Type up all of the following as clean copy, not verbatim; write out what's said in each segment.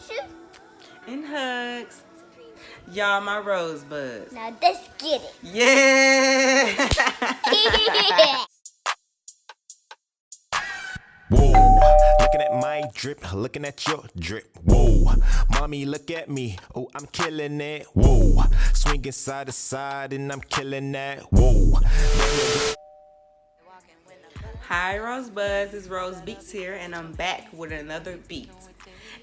Kisses and hugs. Y'all, my rosebuds. now let's get it. Yeah. Whoa, looking at my drip, looking at your drip. Whoa, mommy, look at me. Oh, I'm killing it. Whoa, swinging side to side and I'm killing that. Whoa. Hi, Rosebuds. It's Rose Beats here, and I'm back with another beat.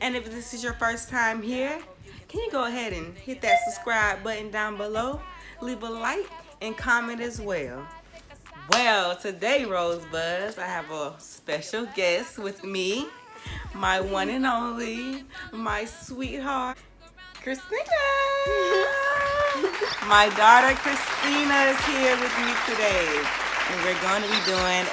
And if this is your first time here, can you go ahead and hit that subscribe button down below? Leave a like and comment as well. Well, today, Rosebuds, I have a special guest with me, my one and only, my sweetheart, Christina. My daughter Christina is here with me today. And we're going to be doing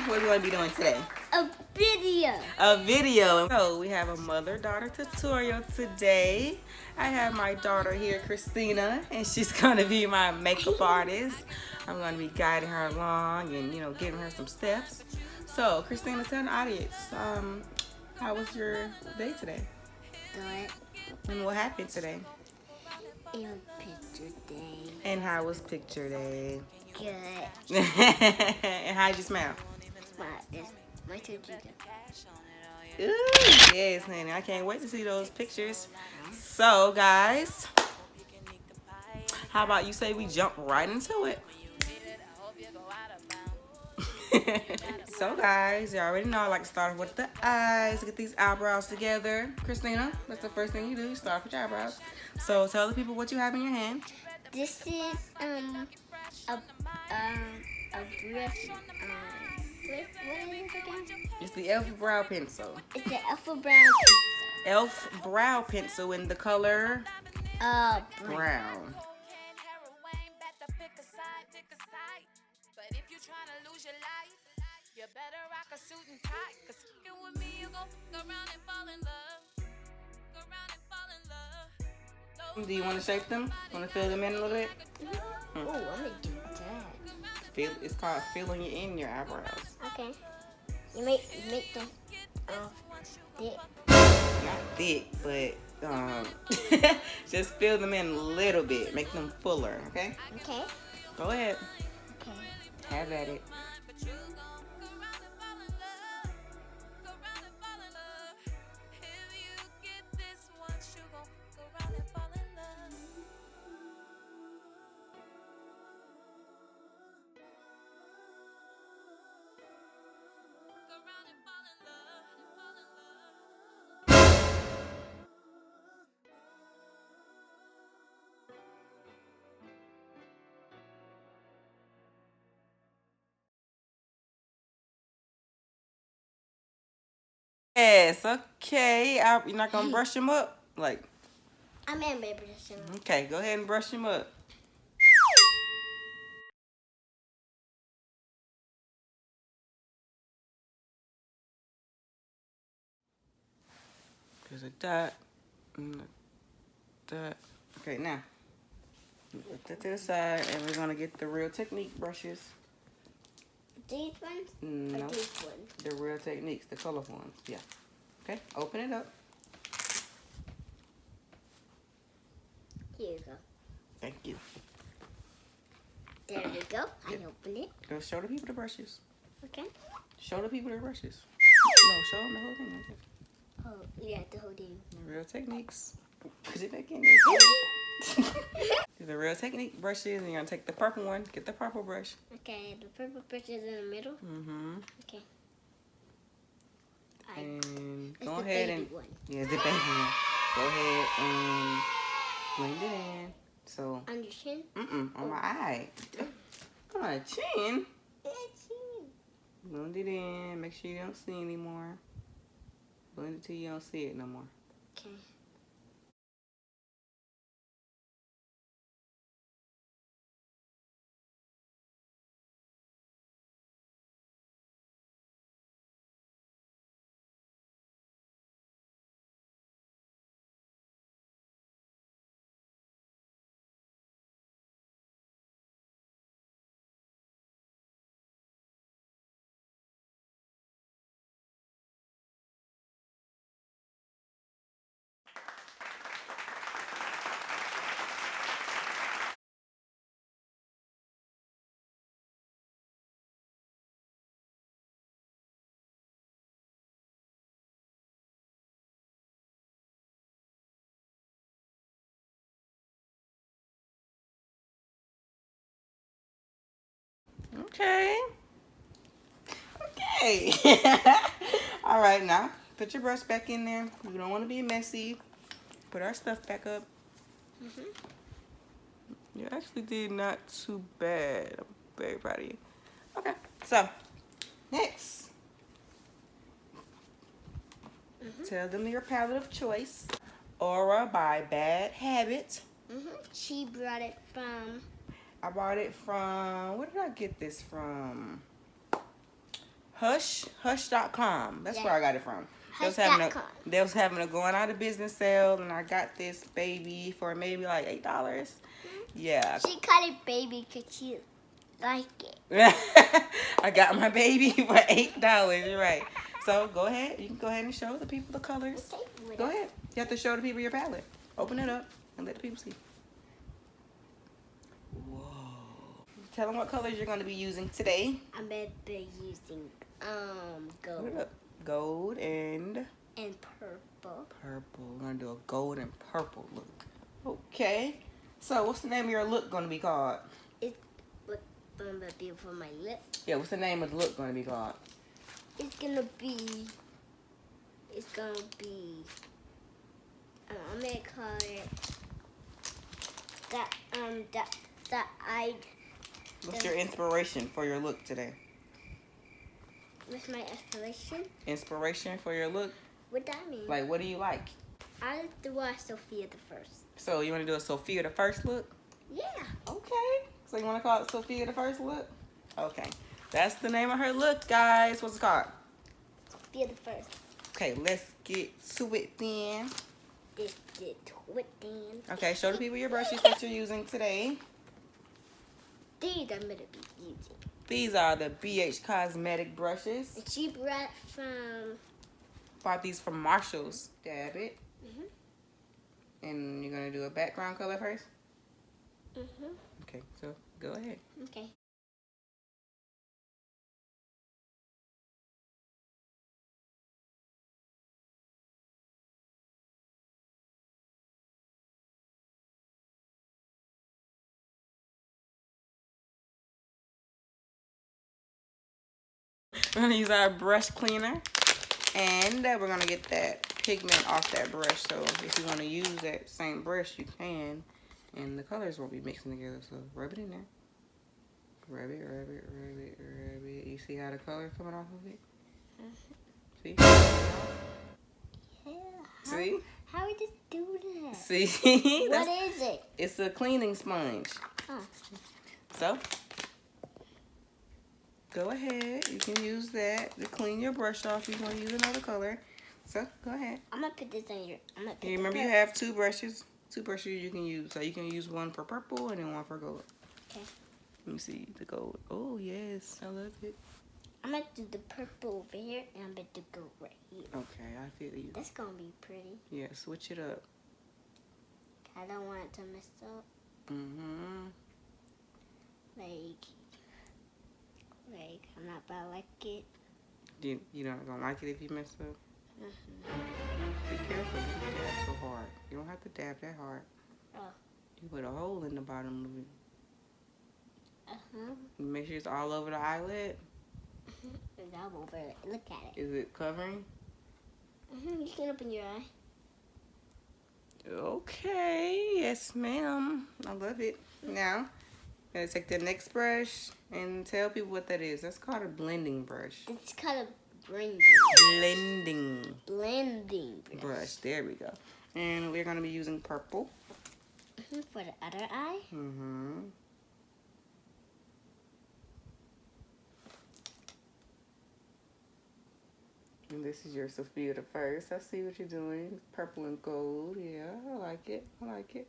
what are we going to be doing today? A video. A video. So we have a mother-daughter tutorial today. I have my daughter here, Christina, and she's going to be my makeup artist. I'm going to be guiding her along and, giving her some steps. So, Christina, tell the audience, how was your day today? Good. And what happened today? It was picture day. And how was picture day? Good. And how'd you smell? My tutu. Ooh, yes, honey. I can't wait to see those pictures. So, guys, how about you say we jump right into it? So, guys, you already know I like to start with the eyes. Get these eyebrows together. Christina, that's the first thing you do. You start with your eyebrows. So, tell the people what you have in your hand. This is a brush. What is it again? It's the e.l.f. brow pencil. It's the Alpha Brown e.l.f. brow pencil in the color brown. brown. You better rock a suit and tie, 'cause fucking with me, you gon' fuck around and fall in love. Fuck around and fall in love. Do you want to shape them? Want to fill them in a little bit? Oh, I'm gonna do that. It's called filling in your eyebrows. Okay. You make them thick. Not thick, but just fill them in a little bit. Make them fuller, okay? Okay. Go ahead. Okay. Have at it. Yes, okay. You're not going to brush them up? Like, I'm in baby brushing. okay, go ahead and brush them up. There's a dot and a dot. Okay, now, put that to the side, and we're going to get the Real Technique brushes. These ones? No, Or these ones? the Real Techniques, the colorful ones. Yeah. Okay, open it up. Here you go. Thank you. There we go. I opened it. Go show the people the brushes. Okay. Show the people the brushes. No, show them the whole thing. Oh, yeah, the whole thing. The Real Techniques. Put it back in there. These are Real Technique brushes, and you're going to take the purple one. Get the purple brush. Okay, the purple brush is in the middle. Mm-hmm. Okay. And It's go the ahead baby and... one. Yeah, the baby one. Go ahead and blend it in. So... On your chin? on my eye. On my chin. It's Blend it in. Make sure you don't see anymore. Blend it till you don't see it no more. okay. Okay. Okay. All right, now put your brush back in there. We don't want to be messy. Put our stuff back up. You actually did not too bad. I'm very proud of you. Okay, so next. Tell them your palette of choice. Aurora by Bad Habit. She brought it from. I bought it from, where did I get this from? Hush.com. That's where I got it from. Hush.com. They was having a going out of business sale, and I got this baby for maybe like $8. Yeah. She called it baby because she liked it. I got my baby for $8. You're right. So go ahead. You can go ahead and show the people the colors. Go ahead. You have to show the people your palette. Open it up and let the people see. Whoa. Tell them what colors you're going to be using today. I'm going to be using Put it gold up. Gold and purple. purple. We're going to do a gold and purple look. Okay. So what's the name of your look going to be called? It's what's going to be for my lip. Yeah, what's the name of the look going to be called? It's going to be, I'm going to call it What's your inspiration for your look today? What's my inspiration? Inspiration for your look? What that mean? Like, what do you like? I like to watch Sofia the first. So you want to do a Sofia the first look? Yeah. Okay. So you want to call it Sofia the first look? Okay. That's the name of her look, guys. What's it called? Sofia the first. Okay, let's get to it then. This did twit then. Okay, show the people your brushes that you're using today. These I'm going to be using. These are the BH Cosmetic brushes. And she brought from. Bought these from Marshall's. Dab it. And you're going to do a background color first? Okay, so go ahead. Okay. We're going to use our brush cleaner. And we're going to get that pigment off that brush. So if you want to use that same brush, you can. And the colors won't be mixing together. So rub it in there. Rub it, rub it, rub it, rub it. You see how the color's coming off of it? See? Yeah. See? How we just do that? See? What is it? It's a cleaning sponge. Huh. So, go ahead. You can use that to clean your brush off if you want to use another color. So, go ahead. I'm going to put this on your. I'm gonna put You remember you have two brushes. Two brushes you can use. So, you can use one for purple and then one for gold. Okay. Let me see the gold. Oh, yes. I love it. I'm going to do the purple over here and I'm going to do gold right here. Okay, I feel you. That's going to be pretty. Yeah, switch it up. I don't want it to mess up. Like, I'm not about to like it. You're not going to like it if you mess up? Be careful. You dab so hard. You don't have to dab that hard. Oh. You put a hole in the bottom of it. Uh-huh. Make sure it's all over the eyelid. It's all over it. Look at it. Is it covering? You can open your eye. Okay. Yes, ma'am. I love it. Now, gotta take the next brush and tell people what that is. That's called a blending brush. It's called a blending Brush. There we go. And we're gonna be using purple. For the other eye. And this is your Sofia the first. I see what you're doing. Purple and gold. Yeah, I like it. I like it.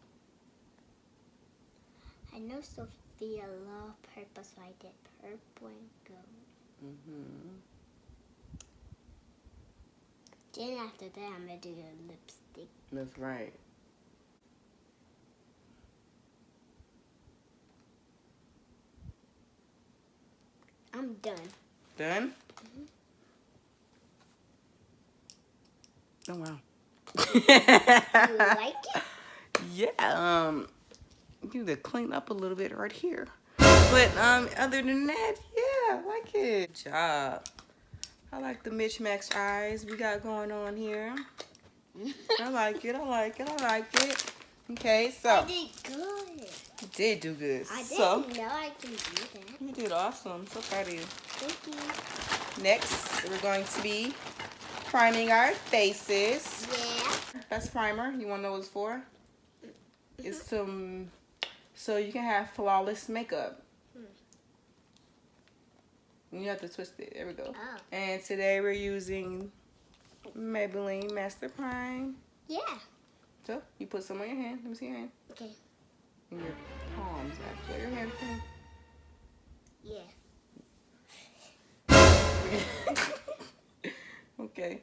I know Sofia loved purple, so I did purple and gold. Then after that, I'm going to do the lipstick. That's right. I'm done. Done? Oh, wow. You like it? Yeah, you need to clean up a little bit right here. But other than that, yeah, I like it. Good job. I like the mismatched eyes we got going on here. I like it. I like it. I like it. Okay, so I did good. you did do good. I So didn't know I can do that. you did awesome. So proud of you. Thank you. Next, we're going to be priming our faces. Yeah. That's primer. You want to know what it's for? It's so you can have flawless makeup. You have to twist it. There we go. Oh. And today we're using Maybelline Master Prime. Yeah. So you put some on your hand. Let me see your hand. Okay. In your palms, actually. Your hand. Yeah. Okay.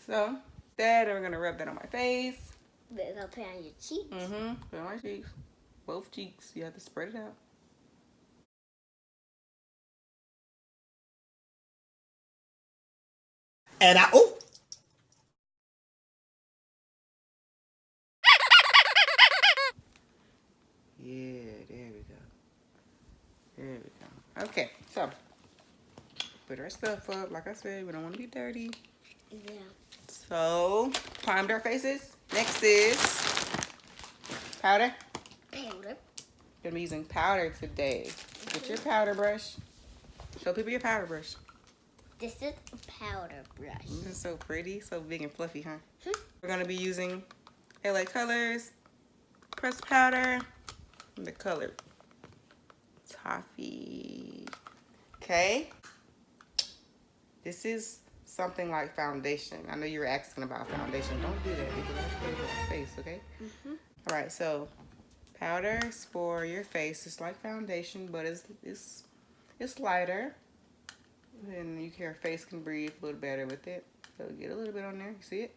So that we're gonna rub that on my face. We're gonna put it on your cheeks. Put it on my cheeks. Both cheeks. You have to spread it out. And Yeah, there we go. There we go. Okay, so put our stuff up. Like I said, we don't want to be dirty. Yeah. So primed our faces. Next is powder. Powder. Gonna be using powder today. Get your powder brush. Show people your powder brush. This is a powder brush. This is so pretty, so big and fluffy, huh? We're gonna be using LA Colors pressed powder and the color Toffee. Okay. This is something like foundation. I know you were asking about foundation. Don't do that because that's pretty on your face, okay? All right, so powder is for your face. It's like foundation, but it's lighter. And your face can breathe a little better with it. So get a little bit on there. You see it?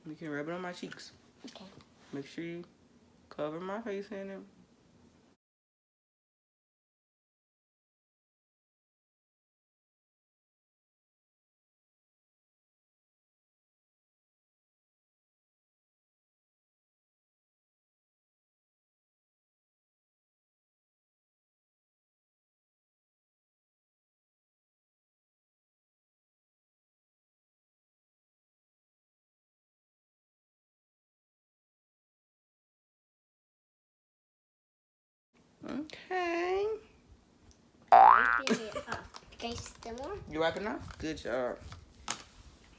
You can rub it on my cheeks. Okay. Make sure you cover my face in it. Okay. Wiping it off. Okay, still more? You wiping off? Good job.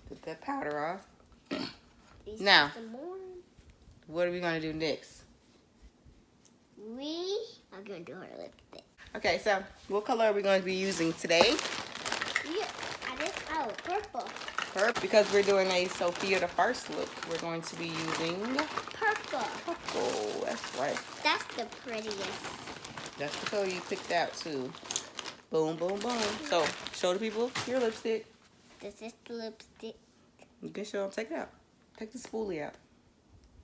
Put that powder off. These Now. Some more. What are we going to do next? We are going to do our lipstick. Okay, so what color are we going to be using today? Yeah, I just, purple. Purple. Because we're doing a Sofia the First look, we're going to be using Purple. purple. That's right. That's the prettiest. That's the color you picked out too. Boom, boom, boom. So, show the people your lipstick. This is the lipstick. You can show them. Take it out. Take the spoolie out.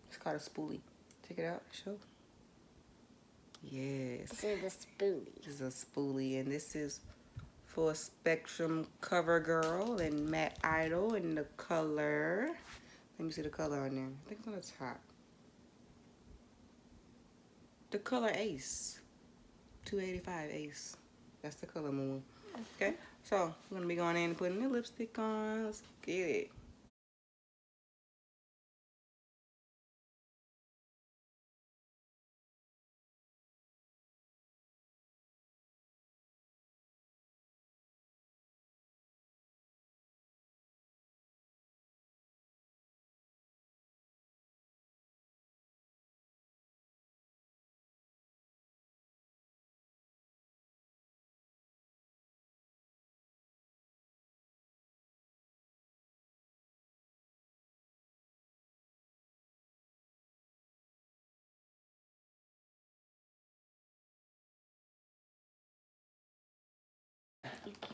It's called a spoolie. Take it out. Show. Yes. This is the spoolie. This is a spoolie, and this is Full Spectrum CoverGirl and Matte Idol in the color. Let me see the color on there. I think it's on the top. The color Ace. 285 Ace. That's the color Moon. Okay, so we're gonna be going in and putting the lipstick on. Let's get it.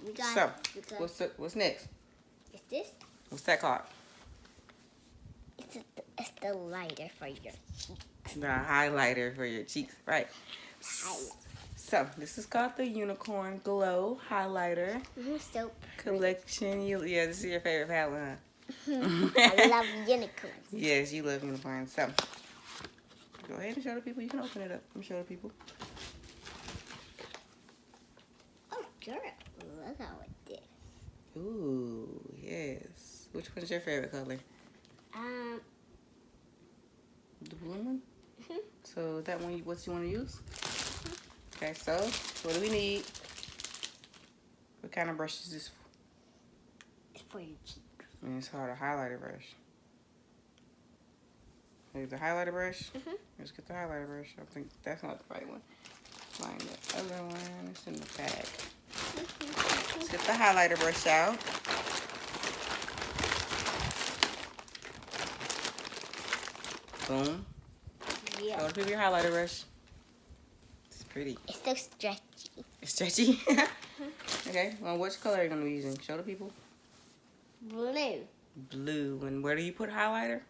We got, So, we got, what's next? is this? What's that called? It's the lighter for your cheeks. The highlighter for your cheeks, right? Highlight. So, this is called the Unicorn Glow Highlighter So Collection. Yeah, this is your favorite palette, huh? I love unicorns. Yes, you love unicorns. So, go ahead and show the people. You can open it up and show the people. Girl, look how it did. Ooh, yes. Which one's your favorite color? The blue one? So that one, what you want to use? Okay, so what do we need? What kind of brush is this for? It's for your cheeks. And it's called a highlighter brush. Here's the highlighter brush. Let's get the highlighter brush. I think that's not the right one. Find the other one. It's in the bag. Let's get the highlighter brush out. Boom. Yeah. Show the people your highlighter brush. It's pretty. It's so stretchy. It's stretchy. Okay. Well, which color are you gonna be using? Show the people. Blue. Blue. And where do you put highlighter?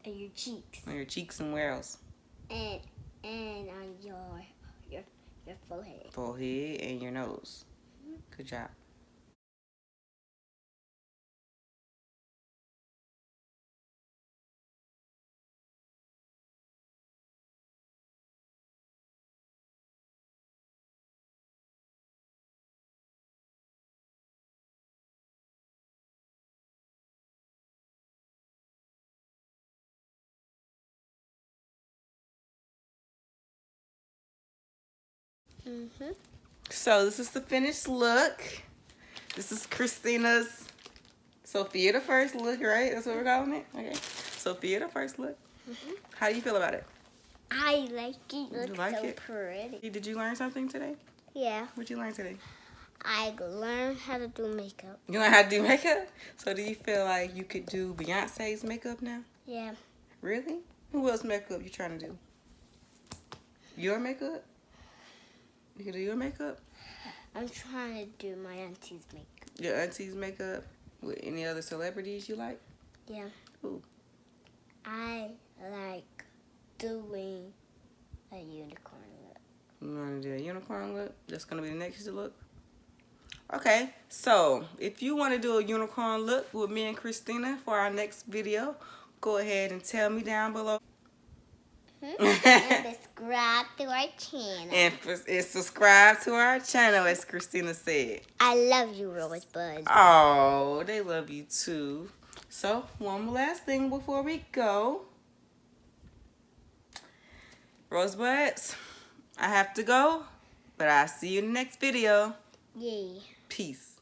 And your cheeks. On your cheeks and where else? And on your forehead. Forehead and your nose. Good job. So this is the finished look. This is Christina's Sofia the first look, right? That's what we're calling it? Okay. Sofia the first look. How do you feel about it? I like it. It looks like so it? pretty. Did you learn something today? Yeah. What'd you learn today? I learned how to do makeup. You learned how to do makeup? So do you feel like you could do Beyonce's makeup now? Yeah. Really? Who else makeup you trying to do? Your makeup? You can do your makeup? I'm trying to do my auntie's makeup. Your auntie's makeup? With any other celebrities you like? Yeah. Who? I like doing a unicorn look. You want to do a unicorn look? That's going to be the next look? Okay, so if you want to do a unicorn look with me and Christina for our next video, go ahead and tell me down below. And subscribe to our channel. And subscribe to our channel, as Christina said. I love you, Rosebud. Oh, they love you too. So, one last thing before we go. Rosebuds, I have to go, but I'll see you in the next video. Yay. Peace.